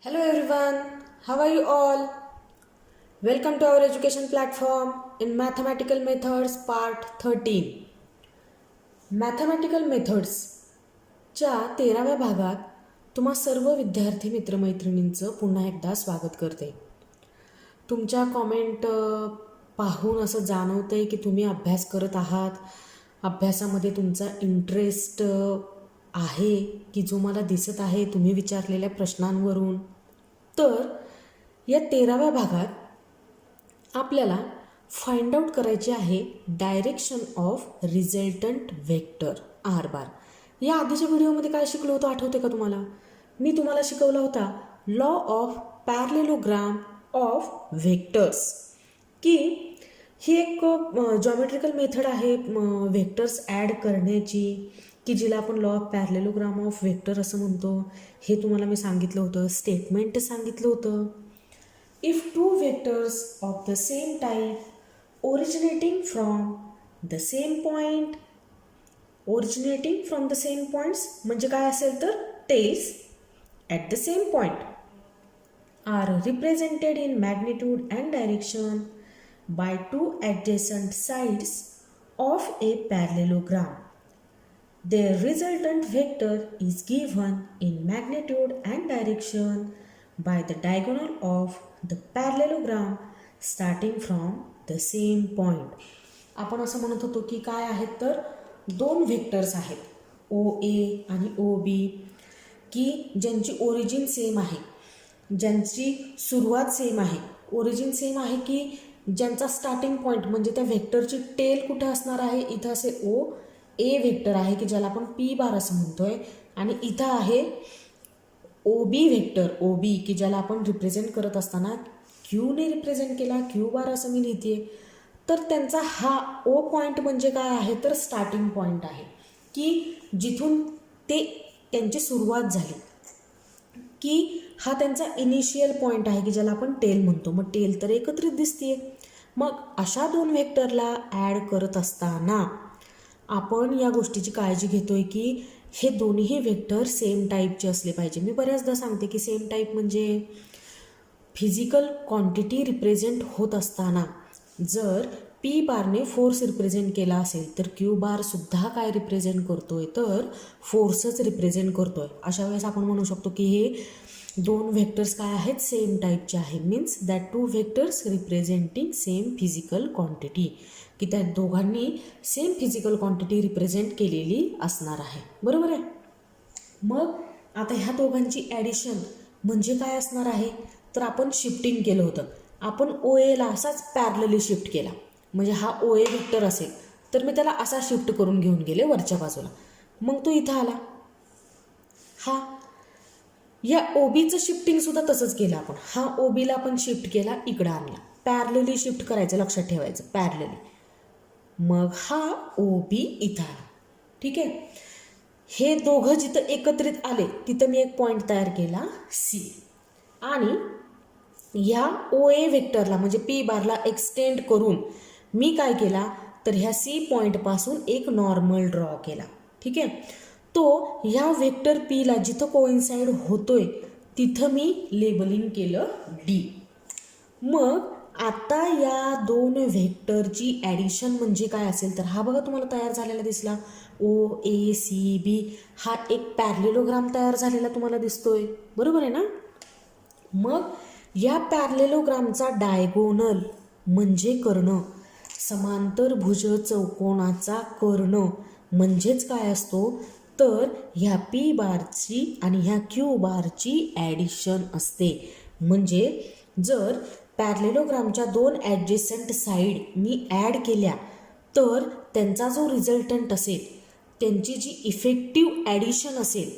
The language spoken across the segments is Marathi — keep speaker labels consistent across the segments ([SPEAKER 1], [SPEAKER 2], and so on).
[SPEAKER 1] Hello everyone, how are you all? Welcome to our education platform in Mathematical Methods Part 13. Mathematical Methods च्या 13व्या भागात तुम्हा सर्व विद्यार्थी मित्रमैत्रिणींचं पुन्हा एकदा स्वागत करते. तुमच्या कॉमेंट पाहून असं जाणवतंय की तुम्ही अभ्यास करत आहात, अभ्यासामध्ये तुमचा इंटरेस्ट आहे की जो मला दिसत आहे तुम्ही विचारलेल्या प्रश्नांवरून. तर या 13व्या भागात आपल्याला फाइंड आउट करायचे आहे direction of resultant vector R bar. या आधीच्या व्हिडिओमध्ये काय शिकलो होतो आठवते का तुम्हाला? मी तुम्हाला शिकवला होता law of parallelogram of vectors, की ही एक जॉमेट्रिकल मेथड आहे व्हेक्टर्स ॲड करण्याची, की जिला आपण law of parallelogram of vector असं म्हणतो. हे तुम्हाला मी सांगितलं होतं, स्टेटमेंट सांगितलं होतं. If two vectors of the same type originating from the same point, originating from the same points म्हणजे काय असेल तर tails at the same point are represented in magnitude and direction by two adjacent sides of a parallelogram. Their resultant vector is given in magnitude and direction by the diagonal of the parallelogram starting from the same point. आपण असं म्हणत होतो की काय आहेत तर दोन व्हेक्टर्स आहेत ओ ए आणि ओ बी, की ज्यांची ओरिजिन सेम आहे, ज्यांची सुरुवात सेम आहे. ओरिजिन सेम आहे की ज्यांचा स्टार्टिंग पॉईंट म्हणजे त्या व्हेक्टरची टेल कुठे असणार आहे, इथं असे ओ ए व्हेक्टर आहे की ज्याला आपण पी बार असं म्हणतोय, आणि इथं आहे O B vector O B की ज्याला आपण रिप्रेझेंट करत असताना क्यूने रिप्रेझेंट केला, क्यू बार असं मी लिहिते. तर त्यांचा हा ओ पॉईंट म्हणजे काय आहे तर स्टार्टिंग पॉईंट आहे, की जिथून ते त्यांची सुरुवात झाली, की हा त्यांचा इनिशियल पॉईंट आहे की ज्याला आपण टेल म्हणतो. मग टेल तर एकत्रित दिसते. मग अशा दोन व्हेक्टरला ॲड करत असताना आपण या गोष्टीची काळजी घेतोय की हे दोन्ही व्हेक्टर सेम टाईपचे असले पाहिजे. मी बऱ्याचदा सांगते की सेम टाईप म्हणजे फिजिकल क्वांटिटी रिप्रेझेंट होत असताना जर पी बारने फोर्स रिप्रेझेंट केला असेल तर क्यू बारसुद्धा काय रिप्रेझेंट करतोय तर फोर्सच रिप्रेझेंट करतोय. अशा वेळेस आपण म्हणू शकतो की हे दोन व्हेक्टर्स काय आहेत सेम टाईपचे आहे. Means that two vectors representing same physical quantity, की त्या दोघांनी सेम फिजिकल क्वांटिटी रिप्रेझेंट केलेली असणार आहे. बरोबर आहे. मग आता ह्या दोघांची ॲडिशन म्हणजे काय असणार आहे तर आपण शिफ्टिंग केलं होतं. आपण ओ एला असाच पॅरलली शिफ्ट केला, म्हणजे हा ओ ए व्हेक्टर असेल तर मी त्याला असा शिफ्ट करून घेऊन गेले वरच्या बाजूला. मग तो इथं आला. हा या ओबीचं शिफ्टिंगसुद्धा तसंच केलं आपण. हा ओबीला आपण शिफ्ट केला, इकडं आणला. पॅरलली शिफ्ट करायचं, लक्षात ठेवायचं पॅरलली. मग हा ओबी इथं आला. ठीक आहे. हे दोघं जिथं एकत्रित आले तिथं मी एक पॉईंट तयार केला सी, आणि ह्या ओ ए व्हेक्टरला म्हणजे पी बारला एक्सटेंड करून मी काय केला तर ह्या सी पॉईंटपासून एक नॉर्मल ड्रॉ केला. ठीक आहे. तो ह्या व्हेक्टर पीला जिथं कोइन्साइड होतोय तिथं मी लेबलिंग केलं डी. मग आता या दोन व्हेक्टरची ॲडिशन म्हणजे काय असेल तर हा बघा तुम्हाला तयार झालेला दिसला ओ ए सी बी. हा एक पॅरलेलोग्राम तयार झालेला तुम्हाला दिसतोय. बरोबर आहे ना. मग या पॅरलेलोग्रामचा डायगोनल म्हणजे कर्ण, समांतर भुज चौकोनाचा कर्ण म्हणजेच काय असतो तर ह्या पी बारची आणि ह्या क्यू बारची ॲडिशन असते. म्हणजे जर पॅरलेलोग्रामच्या दोन ॲडजेसंट साईड मी ॲड केल्या तर त्यांचा जो रिझल्टंट असेल, त्यांची जी इफेक्टिव्ह ॲडिशन असेल,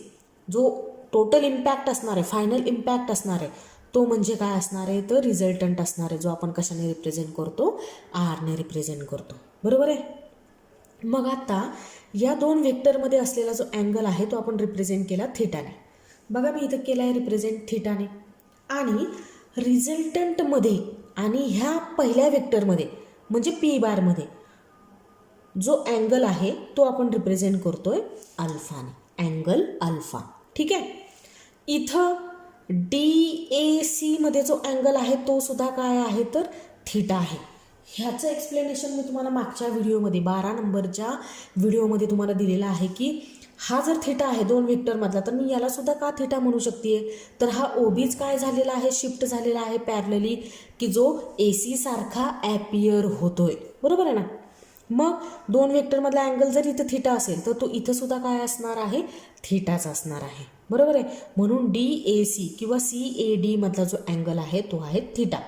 [SPEAKER 1] जो टोटल इम्पॅक्ट असणार आहे, फायनल इम्पॅक्ट असणार आहे, तो म्हणजे काय असणार आहे तर रिझल्टंट असणार आहे, जो आपण कशाने रिप्रेझेंट करतो आरने रिप्रेझेंट करतो. बरोबर आहे. मग आता या दोन व्हेक्टरमध्ये असलेला जो अँगल आहे तो आपण रिप्रेझेंट केला थिटाने. बघा मी इथं केला आहे रिप्रेझेंट थिटाने. आणि रिझल्टंटमध्ये आणि ह्या पहिल्या व्हेक्टरमध्ये म्हणजे पी बारमध्ये जो अँगल आहे तो आपण रिप्रेझेंट करतोय अल्फाने, अँगल अल्फा. ठीक आहे. इथं DAC मध्ये जो अँगल आहे तो सुद्धा काय आहे तर थीटा आहे. ह्याचं एक्सप्लेनेशन मी तुम्हाला मागच्या व्हिडिओमध्ये 12 नंबरच्या व्हिडिओमध्ये तुम्हाला दिलेला आहे की हा जर थीटा आहे दोन व्हेक्टरमधला तर मी याला सुद्धा का थीटा म्हणू शकते. तर हा ओबीच काय झालेला आहे शिफ्ट झालेला आहे पॅरलली की जो AC सारखा ॲपियर होतोय. बरोबर आहे ना. मग दोन व्हेक्टरमधला अँगल जर इथं थीटा असेल तर तो इथं सुद्धा काय असणार आहे थीटाच असणार आहे. बरोबर आहे. म्हणून DAC किंवा CAD मधला जो अँगल आहे तो आहे थीटा.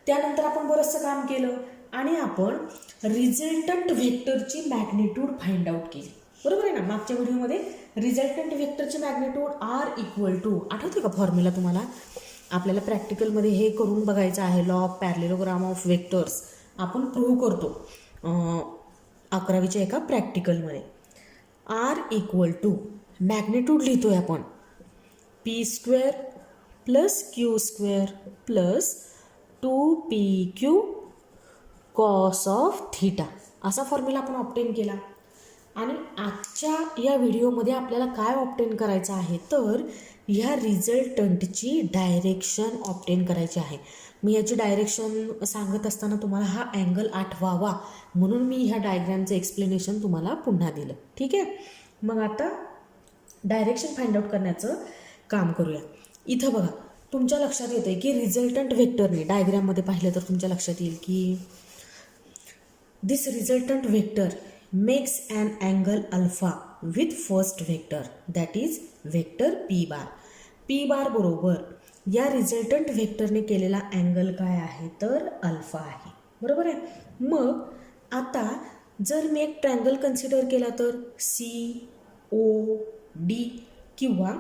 [SPEAKER 1] त्यानंतर आपण बरंचसं काम केलं आणि आपण रिझल्टंट व्हेक्टरची मॅग्निट्यूड फाइंड आउट केली. बरोबर आहे ना. मागच्या व्हिडिओमध्ये रिझल्टंट व्हेक्टरची मॅग्निट्यूड R=, आठवते का फॉर्म्युला तुम्हाला. आपल्याला प्रॅक्टिकलमध्ये हे करून बघायचं आहे. Law of parallelogram of vectors आपण प्रूव्ह करतो 11वीच्या एका प्रॅक्टिकलमध्ये. R= मॅग्निट्यूड लिहितोय आपण P² + Q² + 2PQ cos of theta असा फॉर्म्युला आपण ऑब्टेन केला. आणि आजच्या या व्हिडिओमध्ये आपल्याला काय ऑब्टेन करायचं आहे तर ह्या रिझल्टंटची डायरेक्शन ऑब्टेन करायची आहे. मी याची डायरेक्शन सांगत असताना तुम्हाला हा अँगल आठवावा म्हणून मी ह्या डायग्रॅमचं एक्सप्लेनेशन तुम्हाला पुन्हा दिलं. ठीक आहे. मग आता डायरेक्शन फाइंड आउट करण्याचं काम करूया. इथं बघा तुमच्या लक्षात येतं आहे की रिझल्टंट व्हेक्टरने डायग्रॅममध्ये पाहिलं तर तुमच्या लक्षात येईल की this resultant vector makes an angle alpha with first vector that is vector P⁻. बरोबर या रिझल्टंट व्हेक्टरने केलेला अँगल काय आहे तर अल्फा आहे. बरोबर आहे. मग आता जर मी एक ट्रँगल कन्सिडर केला तर COD किंवा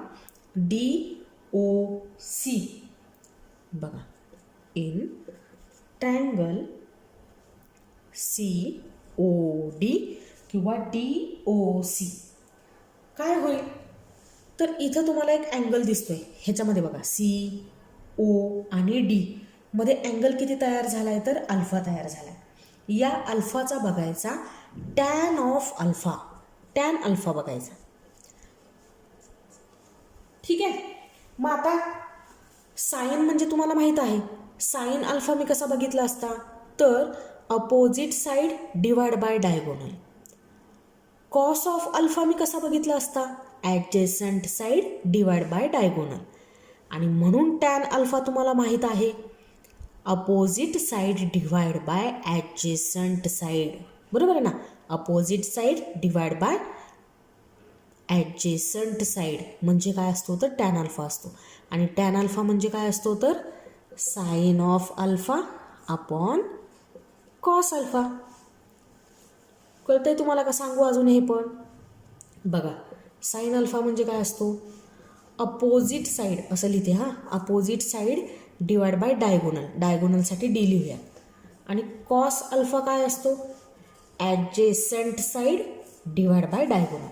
[SPEAKER 1] DOC. बघा इन ट्रँगल COD किंवा DOC काय होईल तर इथं तुम्हाला एक अँगल दिसतोय. ह्याच्यामध्ये बघा CO आणि D मध्ये अँगल किती तयार झाला आहे तर अल्फा तयार झाला आहे. या अल्फाचा बघायचा tan of alpha. Tan alpha बघायचा. ठीक आहे. मग आता साईन म्हणजे तुम्हाला माहीत आहे. साईन अल्फा मी कसा बघितला असता तर opposite side divide by diagonal. Cos of alpha मी कसा बघितला असता adjacent side divide by diagonal. आणि म्हणून टॅन अल्फा तुम्हाला माहीत आहे opposite side divide by adjacent side. बरोबर आहे ना. Opposite side divide by adjacent side म्हणजे काय असतो तर टॅन अल्फा असतो. आणि टॅन अल्फा म्हणजे काय असतो तर sine of alpha upon cos alpha. कळतंय तुम्हाला का सांगू अजून हे पण. बघा साईन अल्फा म्हणजे काय असतो अपोजिट साईड असं लिहिते. हां opposite side divide by diagonal. डायगोनलसाठी D लिहूया. आणि कॉस अल्फा काय असतो adjacent side divide by diagonal.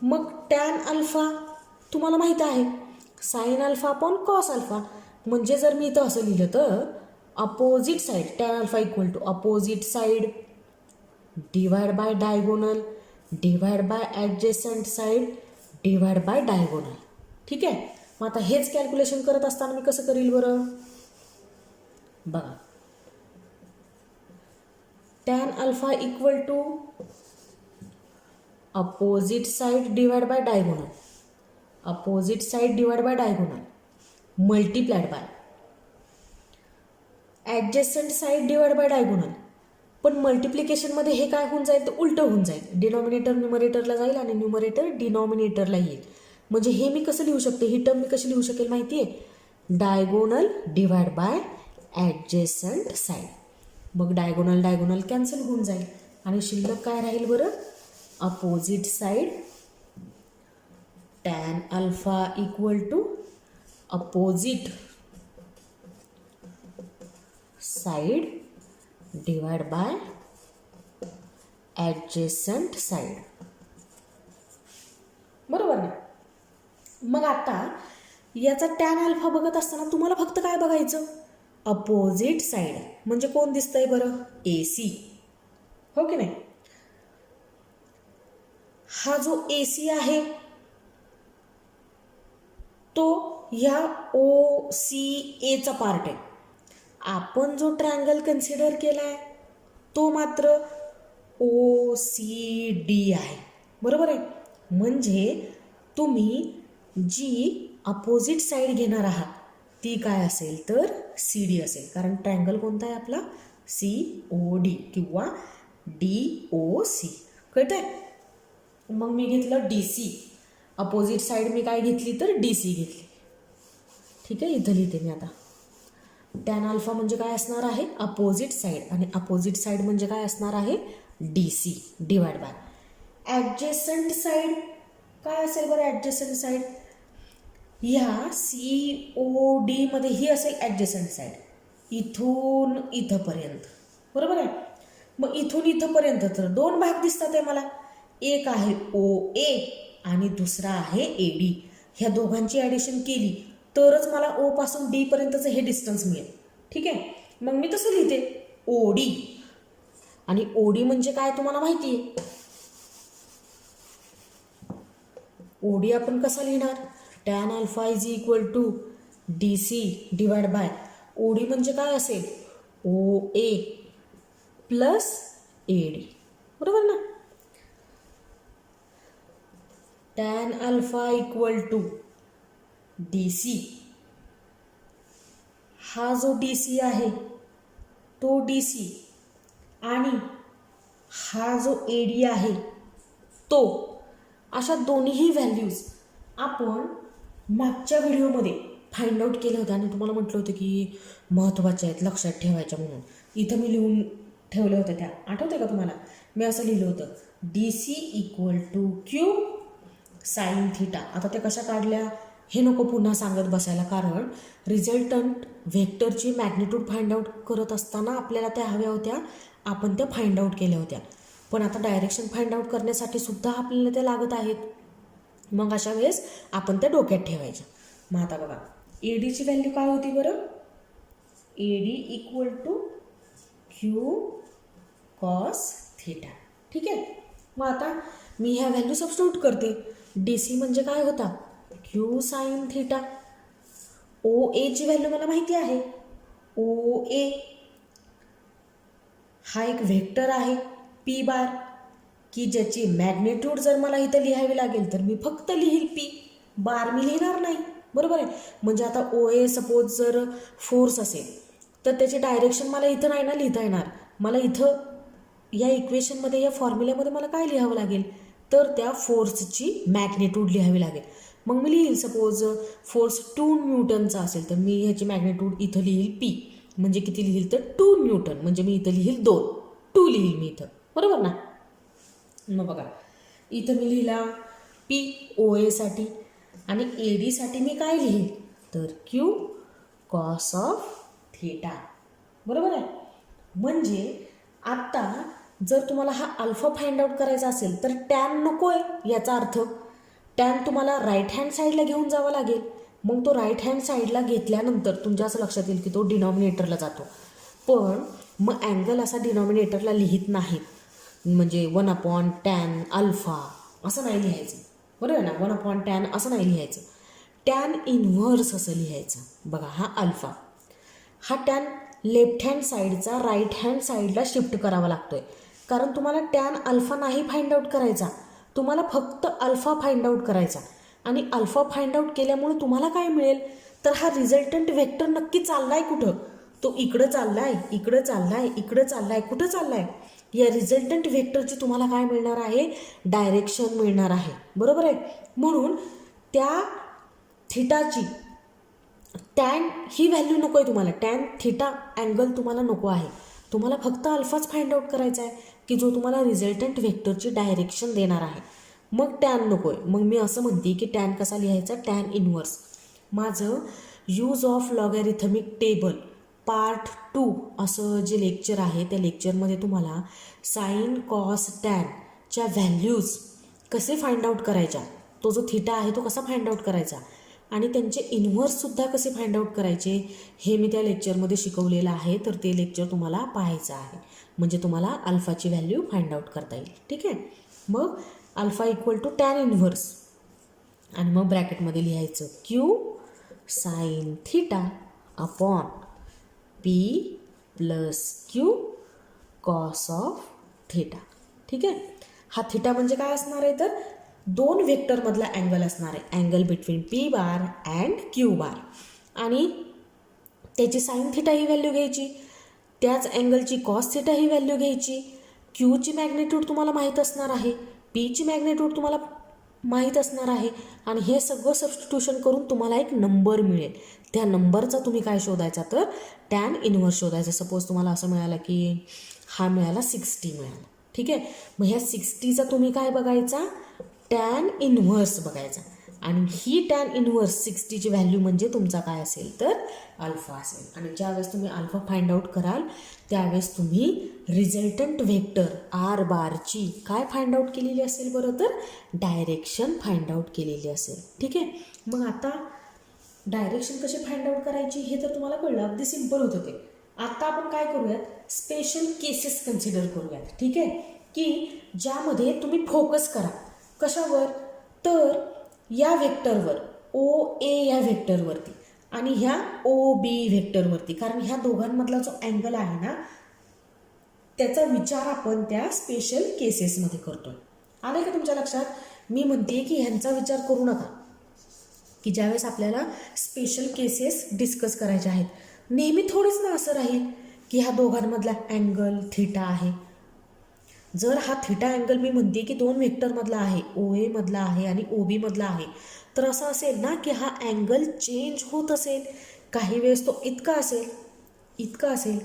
[SPEAKER 1] मग टॅन अल्फा तुम्हाला माहीत आहे sine alpha upon cos alpha. म्हणजे जर मी इथं असं लिहिलं तर opposite side tan alpha = opposite side divide by diagonal divide by adjacent side divide by diagonal. ठीक आहे. मग आता हेच कॅल्क्युलेशन करत असताना मी कसं करील बरं. बघा tan alpha = opposite side divide by diagonal. Opposite side divide by diagonal multiplied by adjacent side divide by diagonal. पण मल्टिप्लिकेशनमध्ये हे काय होऊन जाईल तर उलटं होऊन जाईल. डिनॉमिनेटर न्यूमरेटरला जाईल आणि न्यूमरेटर डिनॉमिनेटरला येईल. म्हणजे हे मी कसं लिहू शकते ही टर्म मी कशी लिहू शकेल माहिती आहे diagonal divide by adjacent side. मग डायगोनल डायगोनल कॅन्सल होऊन जाईल आणि शिल्लक काय राहील बरं opposite side tan alpha = opposite side divide by adjacent side. बरोबर ना. मग आता याचा टॅन अल्फा बघत असताना तुम्हाला फक्त काय बघायचं अपोजिट साईड. म्हणजे कोण दिसतंय बरं AC. हो की नाही. हा जो AC आहे तो ह्या ओ सी एचा पार्ट आहे. आपण जो ट्रायंगल कन्सिडर केला आहे तो मात्र ओ सी डी आहे. बरोबर आहे. म्हणजे तुम्ही जी अपोजिट साईड घेणार आहात ती काय असेल तर सी डी असेल. कारण ट्रायंगल कोणता आहे आपला? सी ओ डी किंवा डी ओ सी. कळत आहे? मग मी घेतलं डी सी. अपोजिट साईड मी काय घेतली तर डी सी घेतली. ठीक आहे. इथं लिहिते मी आता. टॅन अल्फा म्हणजे काय असणार आहे? Opposite side. आणि अपोजिट साईड म्हणजे काय असणार आहे? D C divide by adjacent side. काय असेल बरं ॲडजेसंट साईड? ह्या सी ओ डीमध्ये ही असेल ॲडजेसंट साईड. इथून इथंपर्यंत. बरोबर आहे. मग इथून इथंपर्यंत तर दोन भाग दिसतात आहे मला. एक आहे ओ ए आणि दुसरा आहे ए डी. ह्या दोघांची ॲडिशन केली तरच मला ओ पासून डी पर्यंतचं हे डिस्टन्स मिळेल. ठीक आहे. मग मी तसं लिहिते ओ डी. आणि ओ डी म्हणजे काय तुम्हाला माहिती आहे. ओ डी आपण कसा लिहिणार? Tan alpha is equal to D C divide by O D म्हणजे काय असेल? O A plus A D. बरोबर ना. Tan alpha equal to D C. हा जो डी सी आहे तो डी सी आणि हा जो ए डी आहे तो, अशा दोन्हीही व्हॅल्यूज आपण मागच्या व्हिडिओमध्ये फाइंड आउट केल्या होत्या आणि तुम्हाला म्हटलं होतं की महत्त्वाच्या आहेत, लक्षात ठेवायच्या म्हणून. इथं मी लिहून ठेवल्या होत्या त्या. आठवते का तुम्हाला? मी असं लिहिलं होतं D C equal to Q sine theta. आता त्या कशा काढल्या हे नको पुन्हा सांगत बसायला, कारण रिझल्टंट व्हेक्टरची मॅग्निट्यूड फाइंड आउट करत असताना आपल्याला त्या हव्या होत्या, आपण त्या फाइंड आउट केल्या होत्या. पण आता डायरेक्शन फाइंड आउट करण्यासाठी सुद्धा आपल्याला त्या लागत आहेत. मग अशा वेळेस आपण त्या डोक्यात ठेवायच्या. मग आता बघा ए डीची व्हॅल्यू काय होती बरं? A D equal to Q cos theta. ठीक आहे. मग आता मी ह्या व्हॅल्यू सबस्टिट्यूट करते. डी सी म्हणजे काय होता? Q sine theta. ओ एची व्हॅल्यू मला माहिती आहे. ओ ए हा एक व्हेक्टर आहे पी बार, की ज्याची मॅग्निट्यूड जर मला इथं लिहावी लागेल तर मी फक्त लिहील पी बार, मी लिहिणार नाही. बरोबर आहे. म्हणजे आता ओ ए सपोज जर फोर्स असेल तर त्याची डायरेक्शन मला इथं नाही ना लिहिता येणार. मला इथं या इक्वेशनमध्ये, या फॉर्म्युल्यामध्ये मला काय लिहावं लागेल तर त्या फोर्सची मॅग्निट्यूड लिहावी लागेल. मग मी लिहील सपोज फोर्स 2 न्यूटनचा असेल तर मी ह्याची मॅग्निट्यूड इथं लिहील पी. म्हणजे किती लिहील तर 2 न्यूटन. म्हणजे मी इथं लिहील 2 लिहील मी इथं. बरोबर ना. मग बघा इथं मी लिहिला पी ओ एसाठी आणि ए डीसाठी मी काय लिहील तर क्यू कॉस ऑफ थिटा. बरोबर आहे. म्हणजे आत्ता जर तुम्हाला हा अल्फा फाइंड आउट करायचा असेल तर टॅन नको आहे. याचा अर्थ टॅन तुम्हाला राईट हँड साईडला घेऊन जावं लागेल. मग तो राईट हँड साईडला घेतल्यानंतर तुमच्या असं लक्षात येईल की तो डिनॉमिनेटरला जातो. पण मग अँगल असा डिनॉमिनेटरला लिहित नाहीत. म्हणजे 1/tan अल्फा असं नाही लिहायचं. बरोबर ना. 1/tan असं नाही लिहायचं. टॅन इन्व्हर्स असं लिहायचं. बघा हा अल्फा, हा टॅन लेफ्ट हँड साईडचा राईट हँड साईडला शिफ्ट करावा लागतोय. कारण तुम्हाला टॅन अल्फा नाही फाइंड आउट करायचा, तुम्हाला फक्त अल्फा फाइंड आउट करायचा. आणि अल्फा फाइंड आउट केल्यामुळे तुम्हाला काय मिळेल तर हा रिझल्टंट व्हेक्टर नक्की चाललाय कुठं? तो इकडं चाललाय, इकडं चाललाय, इकडं चाललाय, कुठं चाललाय? या रिझल्टंट व्हेक्टरची तुम्हाला काय मिळणार आहे? डायरेक्शन मिळणार आहे. बरोबर आहे. म्हणून त्या थिटाची टॅन ही व्हॅल्यू नको आहे तुम्हाला. टॅन थिटा अँगल तुम्हाला नको आहे. तुम्हाला फक्त अल्फाच फाइंड आउट करायचा आहे की जो तुम्हाला रिझल्टंट व्हेक्टरची डायरेक्शन देणार आहे. मग टॅन नको आहे. मग मी असं म्हणते की टॅन कसा लिहायचा? Tan inverse. माझं use of logarithmic table part 2 असं जे लेक्चर आहे त्या लेक्चरमध्ये तुम्हाला साईन कॉस टॅनच्या व्हॅल्यूज कसे फाइंड आउट करायच्या, तो जो थिटा आहे तो कसा फाइंड आउट करायचा आणि त्यांचे इन्व्हर्ससुद्धा कसे फाइंड आउट करायचे हे मी त्या लेक्चरमध्ये शिकवलेलं आहे. तर ते लेक्चर तुम्हाला पाहायचं आहे. म्हणजे तुम्हाला अल्फाची व्हॅल्यू फाइंड आउट करता येईल. ठीक आहे. मग alpha equal to tan inverse आणि मग ब्रॅकेटमध्ये लिहायचं Q sine theta upon P plus Q cos of theta. ठीक आहे. हा थिटा म्हणजे काय असणार आहे तर दोन व्हेक्टरमधला अँगल असणार आहे. Angle between P bar and Q बार. आणि त्याची साइन थिटा ही व्हॅल्यू घ्यायची, त्याच अँगलची कॉस थिटा ही व्हॅल्यू घ्यायची. क्यूची मॅग्नेट्यूड तुम्हाला माहीत असणार आहे, पीची मॅग्नेट्यूड तुम्हाला माहीत असणार आहे. आणि हे सगळं सबस्टिट्यूशन करून तुम्हाला एक नंबर मिळेल. त्या नंबरचा तुम्ही काय शोधायचा तर टॅन इनव्हर्स शोधायचा. सपोज तुम्हाला असं मिळालं की हा मिळाला 60 मिळाला. ठीक आहे. मग ह्या 60चा तुम्ही काय बघायचा टॅन इनव्हर्स बघायचा. आणि ही टॅन इनव्हर्स 60ची व्हॅल्यू म्हणजे तुमचा काय असेल तर अल्फा असेल. आणि ज्यावेळेस तुम्ही अल्फा फाइंड आउट कराल त्यावेळेस तुम्ही रिझल्टंट व्हेक्टर आर बारची काय फाइंड आउट केलेली असेल बरं तर डायरेक्शन फाइंड आउट केलेली असेल. ठीक आहे. मग आता डायरेक्शन कशी फाइंड आउट करायची हे तर तुम्हाला कळलं, अगदी सिम्पल होतं ते. आता आपण काय करूयात स्पेशल केसेस कन्सिडर करूयात. ठीक आहे. की ज्यामध्ये तुम्ही फोकस करा कशावर तर या व्हेक्टरवर ओ ए या व्हेक्टरवरती आणि ह्या ओ बी व्हेक्टरवरती. कारण ह्या दोघांमधला जो अँगल आहे ना त्याचा विचार आपण त्या स्पेशल केसेसमध्ये करतोय. आलं का तुमच्या लक्षात. मी म्हणते की ह्यांचा विचार करू नका की ज्यावेळेस आपल्याला स्पेशल केसेस डिस्कस करायचे आहेत. नेहमी थोडीच ना असं राहील की ह्या दोघांमधला अँगल थिटा आहे. जर हा थिटा अँगल मी म्हणते की दोन व्हेक्टरमधला आहे, ओ ए मधला आहे आणि ओ बी मधला आहे, तर असं असेल ना की हा अँगल चेंज होत असेल. काही वेळेस तो इतका असेल, इतका असेल,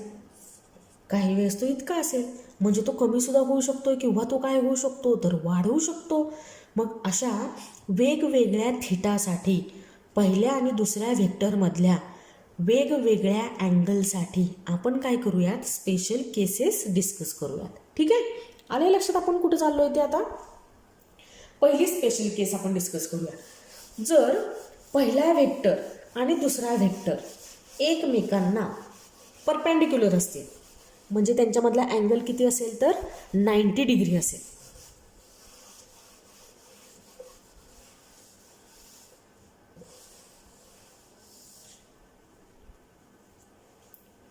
[SPEAKER 1] काही वेळेस तो इतका असेल. म्हणजे तो कमीसुद्धा होऊ शकतो किंवा तो काय होऊ शकतो तर वाढवू शकतो. मग अशा वेगवेगळ्या थिटासाठी पहिल्या आणि दुसऱ्या व्हेक्टरमधल्या वेगवेगळ्या अँगलसाठी आपण काय करूयात स्पेशल केसेस डिस्कस करूयात. ठीक आहे. आले लक्षात आपण कुठे चाललो आहे ते. आता पहिली स्पेशल केस आपण डिस्कस करूया. जर पहिला व्हेक्टर आणि दुसरा व्हेक्टर एकमेकांना परपेंडिक्युलर असतील म्हणजे त्यांच्यामधला अँगल किती असेल तर 90 डिग्री असेल.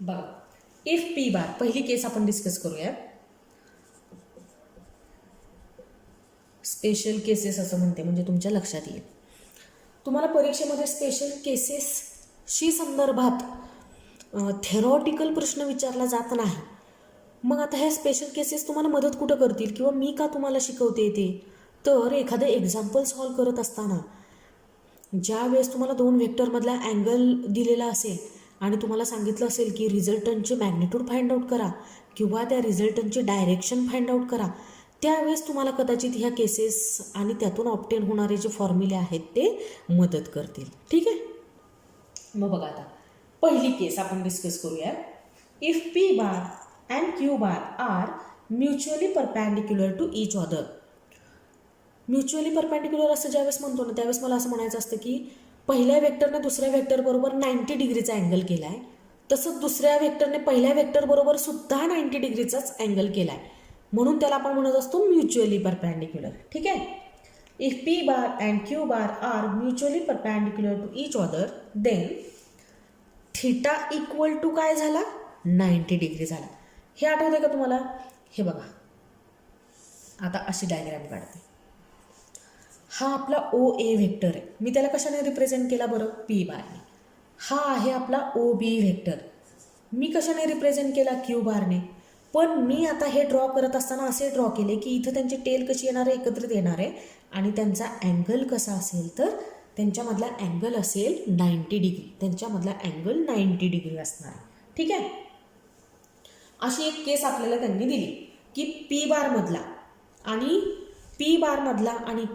[SPEAKER 1] बघा इफ पी बार पहिली केस आपण डिस्कस करूया. स्पेशल केसेस असं म्हणते म्हणजे तुमच्या लक्षात येईल. तुम्हाला परीक्षेमध्ये स्पेशल केसेसशी संदर्भात थेरॉटिकल प्रश्न विचारला जात नाही. मग आता ह्या स्पेशल केसेस तुम्हाला मदत कुठं करतील किंवा मी का तुम्हाला शिकवते ते तर एखादं एक्झाम्पल सॉल्व करत असताना ज्या वेळेस तुम्हाला दोन व्हेक्टरमधला अँगल दिलेला असेल आणि तुम्हाला सांगितलं असेल की रिझल्टंटची मॅग्निट्यूड फाइंड आउट करा किंवा त्या रिझल्टंटची डायरेक्शन फाइंड आउट करा, त्यावेळेस तुम्हाला कदाचित ह्या केसेस आणि त्यातून ऑब्टेन होणारे जे फॉर्म्युले आहेत ते मदत करतील. ठीक आहे. मग बघा आता पहिली केस आपण डिस्कस करूया. If P bar and Q bar are mutually perpendicular to each other. Mutually perpendicular असं ज्यावेळेस म्हणतो ना त्यावेळेस मला असं म्हणायचं असतं की पहिल्या व्हेक्टरने दुसऱ्या व्हेक्टरबरोबर 90 डिग्रीचा अँगल केला आहे, तसंच दुसऱ्या व्हेक्टरने पहिल्या व्हेक्टरबरोबर सुद्धा 90 डिग्रीचाच अँगल केला आहे. म्हणून त्याला आपण म्हणत असतो म्युच्युअली परपॅन्डिक्युलर. ठीक आहे. If P bar and Q bar are mutually perpendicular to each other then theta equal to काय झाला 90 डिग्री झाला. हे आठवते का तुम्हाला. हे बघा आता अशी डायग्राम काढते. हा आपला ओ ए व्हेक्टर आहे. मी त्याला कशाने रिप्रेझेंट केला बरं पी बारने. हा आहे आपला ओ बी व्हेक्टर. मी कशाने रिप्रेझेंट केला क्यू बारने. पण मी आता हे ड्रॉ करत असताना असे ड्रॉ केले की इथं त्यांची टेल कशी येणार आहे एकत्रित येणार आहे आणि त्यांचा अँगल कसा असेल तर त्यांच्यामधला अँगल असेल 90 डिग्री. त्यांच्यामधला अँगल 90 डिग्री असणार आहे. ठीक आहे. अशी एक केस आपल्याला त्यांनी दिली की पी बारमधला आणि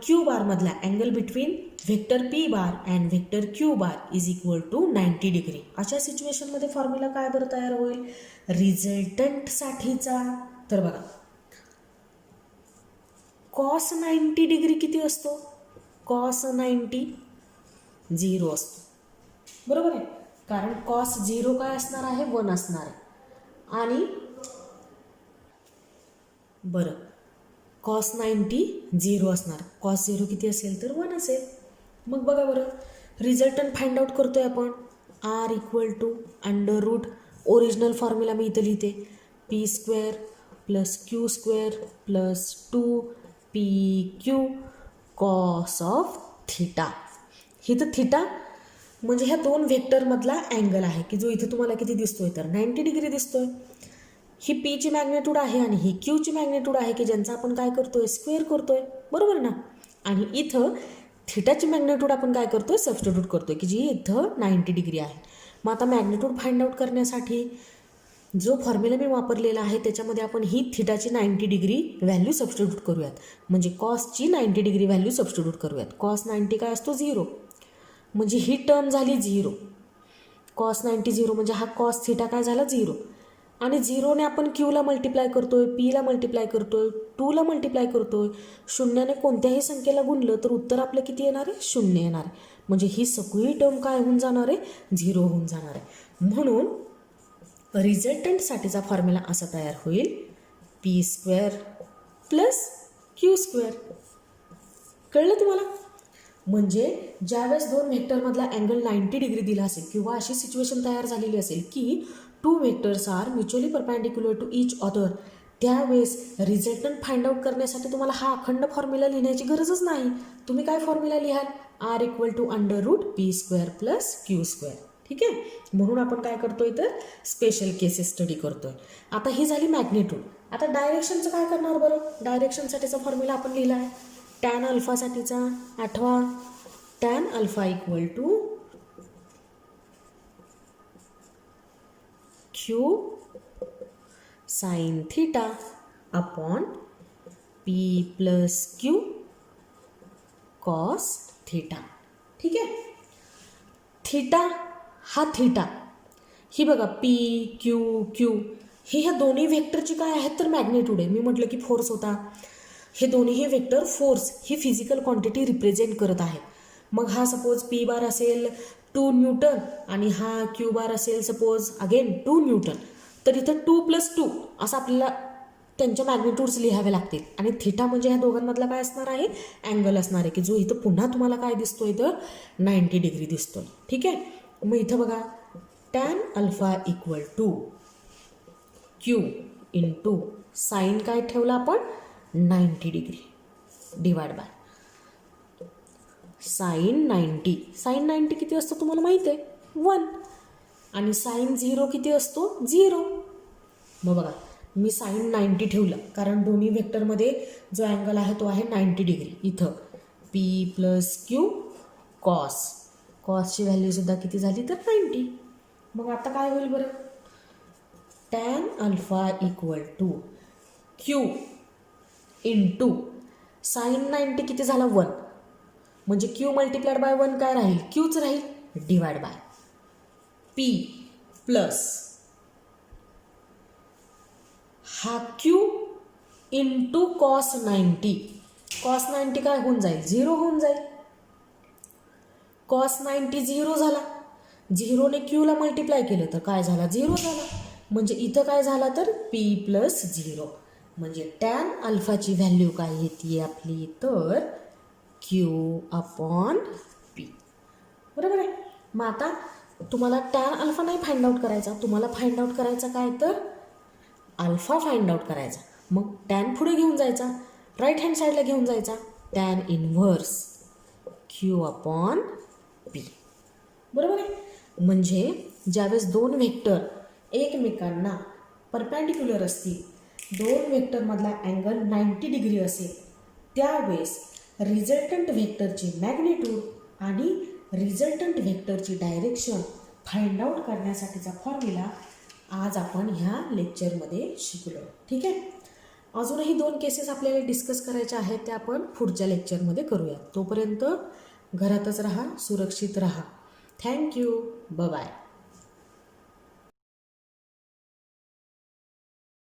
[SPEAKER 1] क्यू बारमधला angle between vector P bar and vector Q bar is equal to 90 degree. अशा सिच्युएशनमध्ये फॉर्म्युला काय बरं तयार होईल रिझल्टंटसाठीचा. तर बघा कॉस 90 डिग्री किती असतो कॉस 90 0 असतो. बरोबर आहे. कारण कॉस 0 काय असणार आहे 1 असणार आहे. आणि बरं कॉस 90 0 असणार. कॉस 0 किती असेल तर 1 असेल. मग बघा बरं रिझल्टंट फाइंड आउट करतोय आपण R equal to under root original formula मी इथं लिहिते P square plus Q square plus 2pq cos of theta. इथं थिटा म्हणजे ह्या दोन व्हेक्टरमधला अँगल आहे की जो इथं तुम्हाला किती दिसतोय तर 90 डिग्री दिसतोय. ही पीची मॅग्नेट्यूड आहे आणि ही क्यूची मॅग्नेट्यूड आहे की ज्यांचा आपण काय करतोय स्क्वेअर करतोय बरोबर ना. आणि इथं थिटाची मॅग्नेट्यूड आपण काय करतोय सबस्टिट्यूट करतोय की जी इथं 90 डिग्री आहे. मग आता मॅग्नेट्यूड फाइंड आउट करण्यासाठी जो फॉर्म्युला मी वापरलेला आहे त्याच्यामध्ये आपण ही थिटाची 90 डिग्री व्हॅल्यू सबस्टिट्यूट करूयात. म्हणजे कॉसची 90 डिग्री व्हॅल्यू सबस्टिट्यूट करूयात. कॉस 90 काय असतो 0 म्हणजे ही टर्म झाली 0. कॉस 90 0 म्हणजे हा कॉस थिटा काय झाला 0. आणि 0ने आपण क्यूला मल्टिप्लाय करतोय पीला मल्टिप्लाय करतोय 2ला मल्टिप्लाय करतोय. शून्याने कोणत्याही संख्येला गुणलं तर उत्तर आपलं किती येणार आहे 0 येणार आहे. म्हणजे ही सगळी टर्म काय होऊन जाणार आहे 0 होऊन जाणार आहे. म्हणून रिझल्टंटसाठीचा फॉर्म्युला असा तयार होईल P square plus Q square. कळलं तुम्हाला. म्हणजे ज्यावेळेस दोन व्हेक्टरमधला अँगल 90 डिग्री दिला असेल किंवा अशी सिच्युएशन तयार झालेली असेल की two vectors are mutually perpendicular to each other त्यावेळेस रिझल्टंट फाइंड आउट करण्यासाठी तुम्हाला हा अखंड फॉर्म्युला लिहिण्याची गरजच नाही. तुम्ही काय फॉर्म्युला लिहाल R equal to under root P square plus Q square. ठीक आहे. म्हणून आपण काय करतोय तर स्पेशल केसेस स्टडी करतोय. आता ही झाली मॅग्नेट्यूड. आता डायरेक्शनचं काय करणार बरं. डायरेक्शनसाठीचा फॉर्म्युला आपण लिहिला आहे टॅन अल्फासाठीचा आठवा tan alpha equal to Q sine theta upon P plus Q cos theta. ठीक आहे. थीटा हा थीटा ही बघा पी क्यू क्यू ही ह्या दोन्ही व्हेक्टरची काय आहेत तर मॅग्नेट्यूड आहे. मी म्हटलं की फोर्स होता. हे दोन्ही व्हेक्टर फोर्स ही फिजिकल क्वांटिटी रिप्रेझेंट करत आहे. मग हा सपोज पी बार असेल 2 न्यूटन आणि हा क्यू बार असेल सपोज अगेन 2 न्यूटन. तर इथं 2 + 2 असं आपल्याला त्यांच्या मॅग्नेट्यूड्स लिहावे लागतील. आणि थिटा म्हणजे ह्या दोघांमधला काय असणार आहे अँगल असणार आहे की जो इथं पुन्हा तुम्हाला काय दिसतोय तर 90 डिग्री दिसतोय. ठीक आहे. मग इथं बघा tan alpha equal to Q into sine काय ठेवला आपण 90 degree divide by sine 90. Sine 90 किती असतो तुम्हाला माहिती आहे 1 आणि साईन 0 किती असतो 0. मग बघा मी साईन 90 ठेवलं कारण दोन्ही व्हेक्टरमध्ये जो अँगल आहे तो आहे 90 डिग्री. इथं पी प्लस क्यू कॉस कॉसची व्हॅल्यूसुद्धा किती झाली तर 90. मग आता काय होईल बरं tan alpha equal to Q into sine 90 किती झाला 1 म्हणजे क्यू मल्टिप्लाइड बाय 1 काय राहील क्यूच राहील डिवाइड बाय पी प्लस हा क्यू इंटू कॉस 90. कॉस 90 काय होऊन जाईल 0 होऊन जाईल. कॉस 90 0 झाला. 0ने क्यूला मल्टिप्लाय केलं तर काय झाला 0 झाला. म्हणजे इथं काय झाला तर पी प्लस 0 म्हणजे टॅन अल्फाची व्हॅल्यू काय येते आपली तर क्यू अपॉन पी. बरोबर आहे. मग आता तुम्हाला टॅन अल्फा नाही फाइंड आउट करायचा. तुम्हाला फाइंड आउट करायचा काय तर अल्फा फाइंड आउट करायचा. मग टॅन पुढे घेऊन जायचा राईट हँड साईडला घेऊन जायचा tan inverse Q upon P. बरोबर आहे. म्हणजे ज्यावेळेस दोन व्हेक्टर एकमेकांना परपॅन्डिक्युलर असतील दोन व्हेक्टरमधला अँगल 90 डिग्री असेल त्यावेळेस रिझल्टंट व्हेक्टरची मॅग्निट्यूड आणि रिझल्टंट व्हेक्टरची डायरेक्शन फाइंड आउट करण्यासाठीचा फॉर्म्युला आज आपण ह्या लेक्चरमध्ये शिकलो. ठीक आहे. अजूनही 2 केसेस आपल्याला डिस्कस करायच्या आहेत त्या आपण पुढच्या लेक्चरमध्ये करूया. तोपर्यंत घरातच राहा सुरक्षित राहा. थँक्यू. बाय.